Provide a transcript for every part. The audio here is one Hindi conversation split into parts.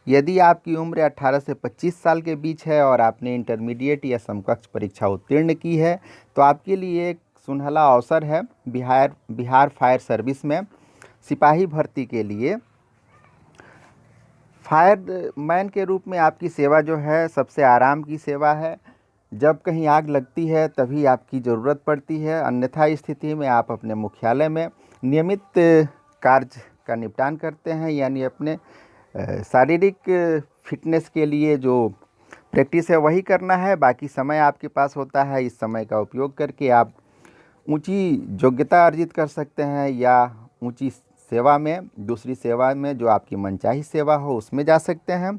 यदि आपकी उम्र 18 से 25 साल के बीच है और आपने इंटरमीडिएट या समकक्ष परीक्षा उत्तीर्ण की है तो आपके लिए एक सुनहला अवसर है बिहार फायर सर्विस में सिपाही भर्ती के लिए। फायरमैन के रूप में आपकी सेवा जो है सबसे आराम की सेवा है। जब कहीं आग लगती है तभी आपकी ज़रूरत पड़ती है, अन्यथा स्थिति में आप अपने मुख्यालय में नियमित कार्य का निपटान करते हैं, यानी अपने शारीरिक फिटनेस के लिए जो प्रैक्टिस है वही करना है। बाकी समय आपके पास होता है, इस समय का उपयोग करके आप ऊंची योग्यता अर्जित कर सकते हैं या ऊंची सेवा में, दूसरी सेवा में जो आपकी मनचाही सेवा हो उसमें जा सकते हैं।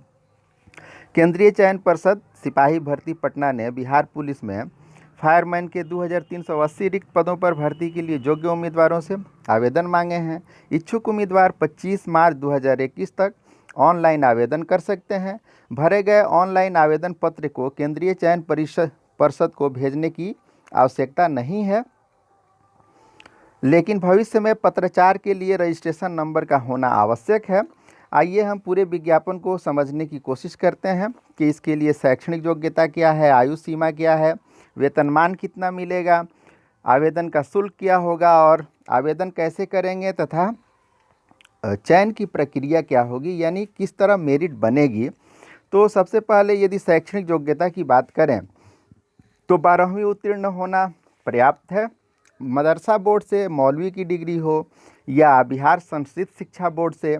केंद्रीय चयन परिषद सिपाही भर्ती पटना ने बिहार पुलिस में फायरमैन के 2380 रिक्त पदों पर भर्ती के लिए योग्य उम्मीदवारों से आवेदन मांगे हैं। इच्छुक उम्मीदवार 25 मार्च 2021 तक ऑनलाइन आवेदन कर सकते हैं। भरे गए ऑनलाइन आवेदन पत्र को केंद्रीय चयन परिषद को भेजने की आवश्यकता नहीं है, लेकिन भविष्य में पत्राचार के लिए रजिस्ट्रेशन नंबर का होना आवश्यक है। आइए हम पूरे विज्ञापन को समझने की कोशिश करते हैं कि इसके लिए शैक्षणिक योग्यता क्या है, आयु सीमा क्या है, वेतनमान कितना मिलेगा, आवेदन का शुल्क क्या होगा और आवेदन कैसे करेंगे तथा चयन की प्रक्रिया क्या होगी, यानी किस तरह मेरिट बनेगी। तो सबसे पहले यदि शैक्षणिक योग्यता की बात करें तो 12वीं उत्तीर्ण होना पर्याप्त है। मदरसा बोर्ड से मौलवी की डिग्री हो या बिहार संस्कृत शिक्षा बोर्ड से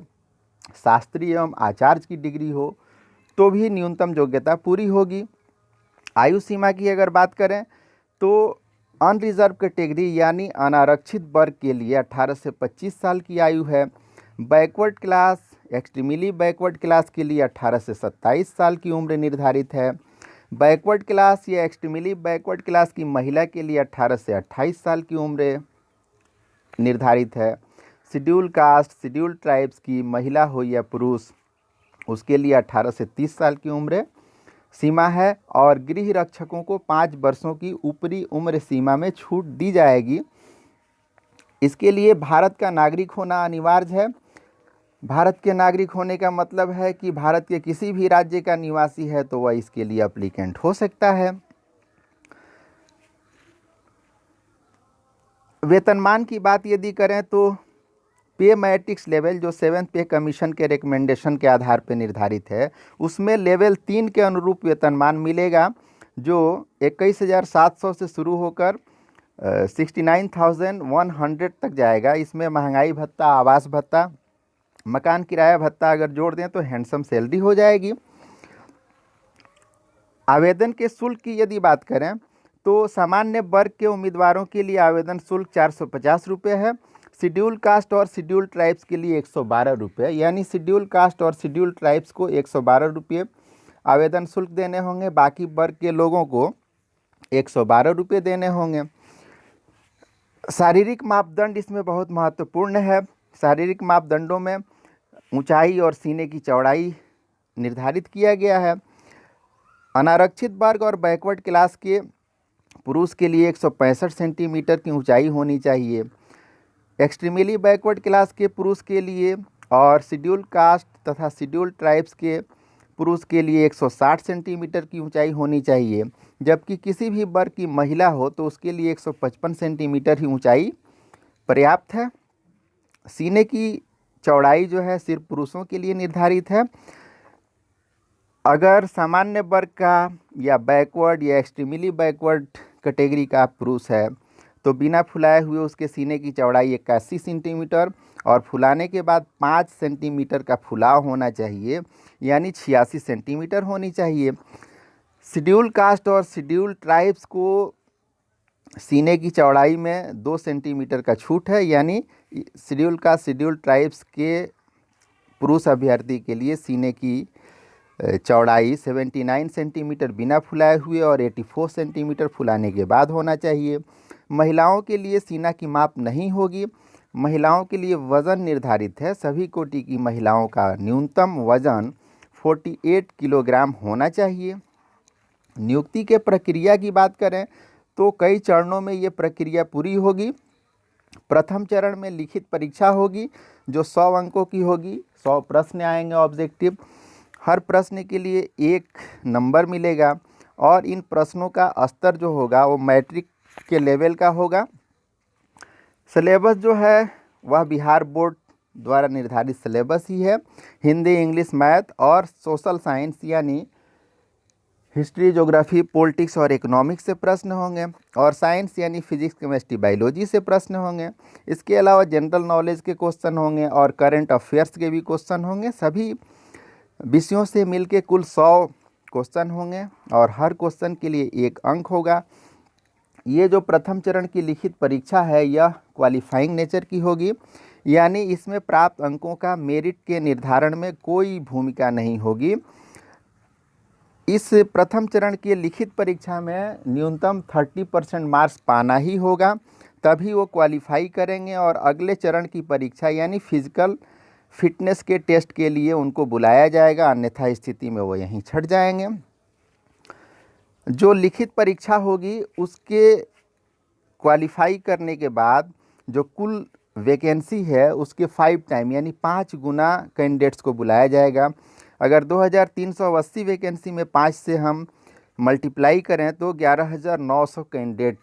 शास्त्री एवं आचार्य की डिग्री हो तो भी न्यूनतम योग्यता पूरी होगी। आयु सीमा की अगर बात करें तो अनरिजर्व कैटेगरी यानी अनारक्षित वर्ग के लिए 18 से 25 साल की आयु है। Backward class, extremely backward class के लिए 18 से 27 साल की उम्र निर्धारित है। बैकवर्ड क्लास या एक्सट्रीमली बैकवर्ड क्लास की महिला के लिए 18 से 28 साल की उम्र निर्धारित है। शेड्यूल कास्ट, शेड्यूल ट्राइब्स की महिला हो या पुरुष, उसके लिए 18 से 30 साल की उम्र सीमा है। और गृह रक्षकों को 5 वर्षों की ऊपरी उम्र सीमा में छूट दी जाएगी। इसके लिए भारत का नागरिक होना अनिवार्य है। भारत के नागरिक होने का मतलब है कि भारत के किसी भी राज्य का निवासी है तो वह इसके लिए एप्लीकेंट हो सकता है। वेतनमान की बात यदि करें तो पे मैट्रिक्स लेवल जो 7th पे कमीशन के रिकमेंडेशन के आधार पर निर्धारित है उसमें लेवल 3 के अनुरूप वेतनमान मिलेगा, जो 21,700 से शुरू होकर 69,100 तक जाएगा। इसमें महंगाई भत्ता, आवास भत्ता, मकान किराया भत्ता अगर जोड़ दें तो हैंडसम सैलरी हो जाएगी। आवेदन के शुल्क की यदि बात करें तो सामान्य वर्ग के उम्मीदवारों के लिए आवेदन शुल्क 450 रुपये है। शेड्यूल कास्ट और शेड्यूल ट्राइब्स के लिए 112 रुपये, यानी शेड्यूल कास्ट और शेड्यूल ट्राइब्स को 112 रुपये आवेदन शुल्क देने होंगे, बाकी वर्ग के लोगों को 112 रुपये देने होंगे। शारीरिक मापदंड इसमें बहुत महत्वपूर्ण है। शारीरिक मापदंडों में ऊंचाई और सीने की चौड़ाई निर्धारित किया गया है। अनारक्षित वर्ग और बैकवर्ड क्लास के पुरुष के लिए 165 सेंटीमीटर की ऊंचाई होनी चाहिए। एक्सट्रीमली बैकवर्ड क्लास के पुरुष के लिए और शेड्यूल कास्ट तथा शेड्यूल ट्राइब्स के पुरुष के लिए 160 सेंटीमीटर की ऊंचाई होनी चाहिए, जबकि किसी भी वर्ग की महिला हो तो उसके लिए 155 सेंटीमीटर ही ऊंचाई पर्याप्त है। सीने की चौड़ाई जो है सिर्फ पुरुषों के लिए निर्धारित है। अगर सामान्य वर्ग का या बैकवर्ड या एक्सट्रीमली बैकवर्ड कैटेगरी का पुरुष है तो बिना फुलाए हुए उसके सीने की चौड़ाई 81 सेंटीमीटर और फुलाने के बाद 5 सेंटीमीटर का फुलाव होना चाहिए, यानी 86 सेंटीमीटर होनी चाहिए। शेड्यूल कास्ट और शेड्यूल ट्राइब्स को सीने की चौड़ाई में 2 सेंटीमीटर का छूट है, यानी शेड्यूल कास्ट शेड्यूल ट्राइब्स के पुरुष अभ्यर्थी के लिए सीने की चौड़ाई 79 सेंटीमीटर बिना फुलाए हुए और 84 सेंटीमीटर फुलाने के बाद होना चाहिए। महिलाओं के लिए सीना की माप नहीं होगी। महिलाओं के लिए वज़न निर्धारित है। सभी कोटि की महिलाओं का न्यूनतम वज़न 48 किलोग्राम होना चाहिए। नियुक्ति के प्रक्रिया की बात करें तो कई चरणों में ये प्रक्रिया पूरी होगी। प्रथम चरण में लिखित परीक्षा होगी जो 100 अंकों की होगी, 100 प्रश्न आएंगे ऑब्जेक्टिव। हर प्रश्न के लिए 1 नंबर मिलेगा और इन प्रश्नों का स्तर जो होगा वो मैट्रिक के लेवल का होगा। सिलेबस जो है वह बिहार बोर्ड द्वारा निर्धारित सिलेबस ही है। हिंदी, इंग्लिश, मैथ और सोशल साइंस यानी हिस्ट्री, ज्योग्राफी, पॉलिटिक्स और इकोनॉमिक्स से प्रश्न होंगे और साइंस यानी फिजिक्स, केमिस्ट्री, बायोलॉजी से प्रश्न होंगे। इसके अलावा जनरल नॉलेज के क्वेश्चन होंगे और करंट अफेयर्स के भी क्वेश्चन होंगे। सभी विषयों से मिलके कुल 100 क्वेश्चन होंगे और हर क्वेश्चन के लिए 1 अंक होगा। ये जो प्रथम चरण की लिखित परीक्षा है यह क्वालिफाइंग नेचर की होगी, यानी इसमें प्राप्त अंकों का मेरिट के निर्धारण में कोई भूमिका नहीं होगी। इस प्रथम चरण की लिखित परीक्षा में न्यूनतम 30% मार्क्स पाना ही होगा, तभी वो क्वालिफाई करेंगे और अगले चरण की परीक्षा यानी फिजिकल फिटनेस के टेस्ट के लिए उनको बुलाया जाएगा, अन्यथा स्थिति में वो यहीं छट जाएंगे। जो लिखित परीक्षा होगी उसके क्वालिफाई करने के बाद जो कुल वैकेंसी है उसके 5 टाइम यानी 5 गुना कैंडिडेट्स को बुलाया जाएगा। अगर 2380 वैकेंसी में 5 से हम मल्टीप्लाई करें तो 11900 कैंडिडेट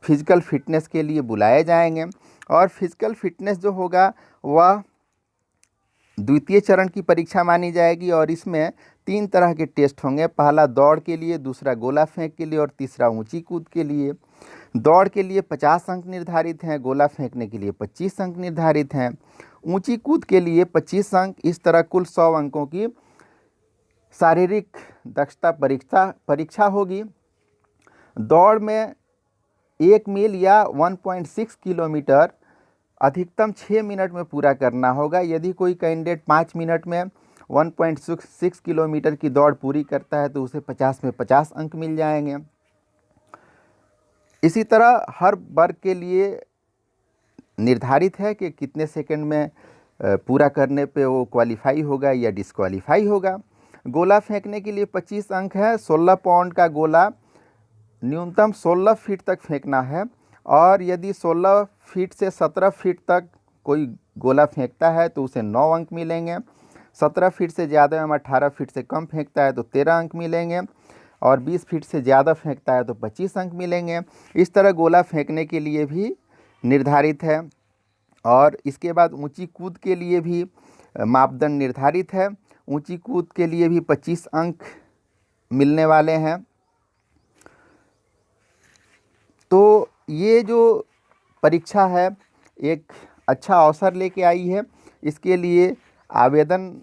फिजिकल फिटनेस के लिए बुलाए जाएंगे और फिजिकल फिटनेस जो होगा वह द्वितीय चरण की परीक्षा मानी जाएगी और इसमें 3 तरह के टेस्ट होंगे। पहला दौड़ के लिए, दूसरा गोला फेंक के लिए और तीसरा ऊंची कूद के लिए। दौड़ के लिए 50 अंक निर्धारित हैं, गोला फेंकने के लिए 25 अंक निर्धारित हैं, ऊंची कूद के लिए 25 अंक। इस तरह कुल 100 अंकों की शारीरिक दक्षता परीक्षा होगी। दौड़ में 1 मील या 1.6 किलोमीटर अधिकतम 6 मिनट में पूरा करना होगा। यदि कोई कैंडिडेट 5 मिनट में 1.6 किलोमीटर की दौड़ पूरी करता है तो उसे 50 में 50 अंक मिल जाएंगे। इसी तरह हर वर्ग के लिए निर्धारित है कि कितने सेकंड में पूरा करने पे वो क्वालिफाई होगा या डिस्क्वालीफाई होगा। गोला फेंकने के लिए 25 अंक है। 16 पाउंड का गोला न्यूनतम 16 फीट तक फेंकना है और यदि 16 फीट से 17 फीट तक कोई गोला फेंकता है तो उसे 9 अंक मिलेंगे। 17 फीट से ज़्यादा एवं 18 फीट से कम फेंकता है तो 13 अंक मिलेंगे और 20 फीट से ज़्यादा फेंकता है तो 25 अंक मिलेंगे। इस तरह गोला फेंकने के लिए भी निर्धारित है और इसके बाद ऊंची कूद के लिए भी मापदंड निर्धारित है। ऊंची कूद के लिए भी 25 अंक मिलने वाले हैं। तो ये जो परीक्षा है एक अच्छा अवसर लेके आई है। इसके लिए आवेदन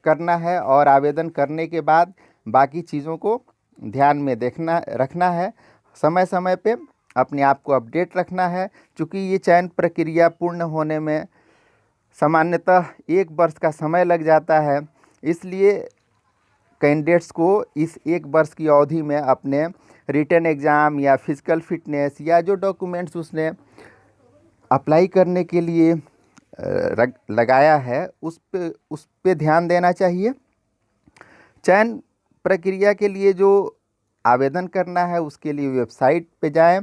करना है और आवेदन करने के बाद बाकी चीज़ों को ध्यान में रखना है। समय समय पे अपने आप को अपडेट रखना है। चूँकि ये चयन प्रक्रिया पूर्ण होने में सामान्यतः 1 वर्ष का समय लग जाता है, इसलिए कैंडिडेट्स को इस 1 वर्ष की अवधि में अपने रिटन एग्ज़ाम या फिजिकल फिटनेस या जो डॉक्यूमेंट्स उसने अप्लाई करने के लिए लगाया है उस पे ध्यान देना चाहिए। चयन प्रक्रिया के लिए जो आवेदन करना है उसके लिए वेबसाइट पे जाएं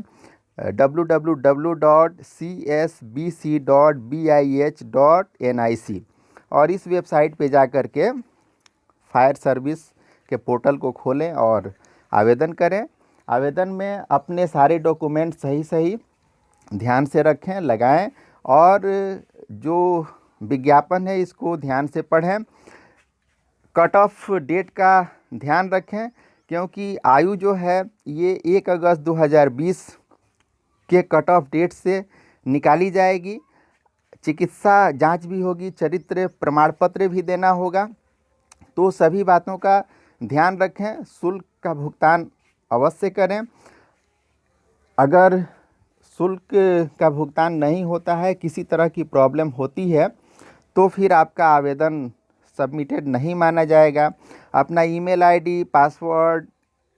www.csbc.bih.nic और इस वेबसाइट पे जा कर के फायर सर्विस के पोर्टल को खोलें और आवेदन करें। आवेदन में अपने सारे डॉक्यूमेंट सही ध्यान से रखें, लगाएं और जो विज्ञापन है इसको ध्यान से पढ़ें। कट ऑफ डेट का ध्यान रखें क्योंकि आयु जो है ये 1 अगस्त 2020 के कट ऑफ डेट से निकाली जाएगी। चिकित्सा जांच भी होगी, चरित्र प्रमाण पत्र भी देना होगा। तो सभी बातों का ध्यान रखें। शुल्क का भुगतान अवश्य करें। अगर शुल्क का भुगतान नहीं होता है, किसी तरह की प्रॉब्लम होती है तो फिर आपका आवेदन सबमिटेड नहीं माना जाएगा। अपना email ID, password,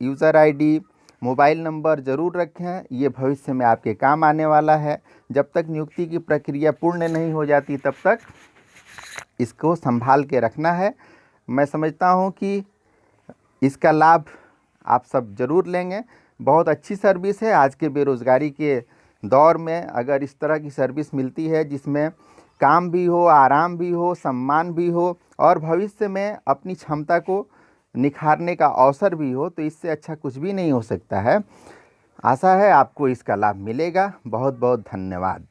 user ID, mobile number ज़रूर रखें। ये भविष्य में आपके काम आने वाला है। जब तक नियुक्ति की प्रक्रिया पूर्ण नहीं हो जाती तब तक इसको संभाल के रखना है। मैं समझता हूँ कि इसका लाभ आप सब ज़रूर लेंगे। बहुत अच्छी सर्विस है। आज के बेरोज़गारी के दौर में अगर इस तरह की सर्विस मिलती है जिसमें काम भी हो, आराम भी हो, सम्मान भी हो और भविष्य में अपनी क्षमता को निखारने का अवसर भी हो, तो इससे अच्छा कुछ भी नहीं हो सकता है। आशा है आपको इसका लाभ मिलेगा। बहुत बहुत धन्यवाद।